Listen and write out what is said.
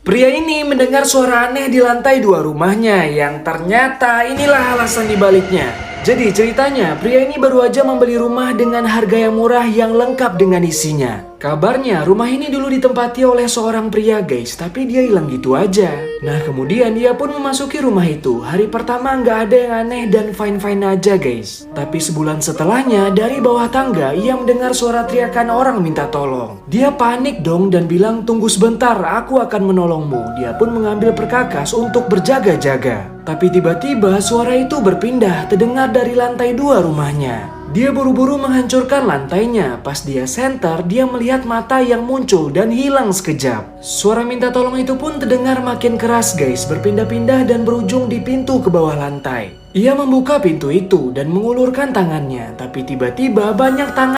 Pria ini mendengar suara aneh di lantai 2 rumahnya yang ternyata inilah alasan dibaliknya. Jadi ceritanya, pria ini baru aja membeli rumah dengan harga yang murah yang lengkap dengan isinya. Kabarnya rumah ini dulu ditempati oleh seorang pria guys, tapi dia hilang gitu aja. Nah kemudian dia pun memasuki rumah itu. Hari pertama nggak ada yang aneh dan fine-fine aja guys. Tapi sebulan setelahnya dari bawah tangga ia mendengar suara teriakan orang minta tolong. Dia panik dong dan bilang tunggu sebentar aku akan menolongmu. Dia pun mengambil perkakas untuk berjaga-jaga. Tapi tiba-tiba suara itu berpindah terdengar dari lantai 2 rumahnya. Dia buru-buru menghancurkan lantainya. Pas dia senter, dia melihat mata yang muncul dan hilang sekejap. Suara minta tolong itu pun terdengar makin keras guys, berpindah-pindah dan berujung di pintu ke bawah lantai. Ia membuka pintu itu dan mengulurkan tangannya, tapi tiba-tiba banyak tangan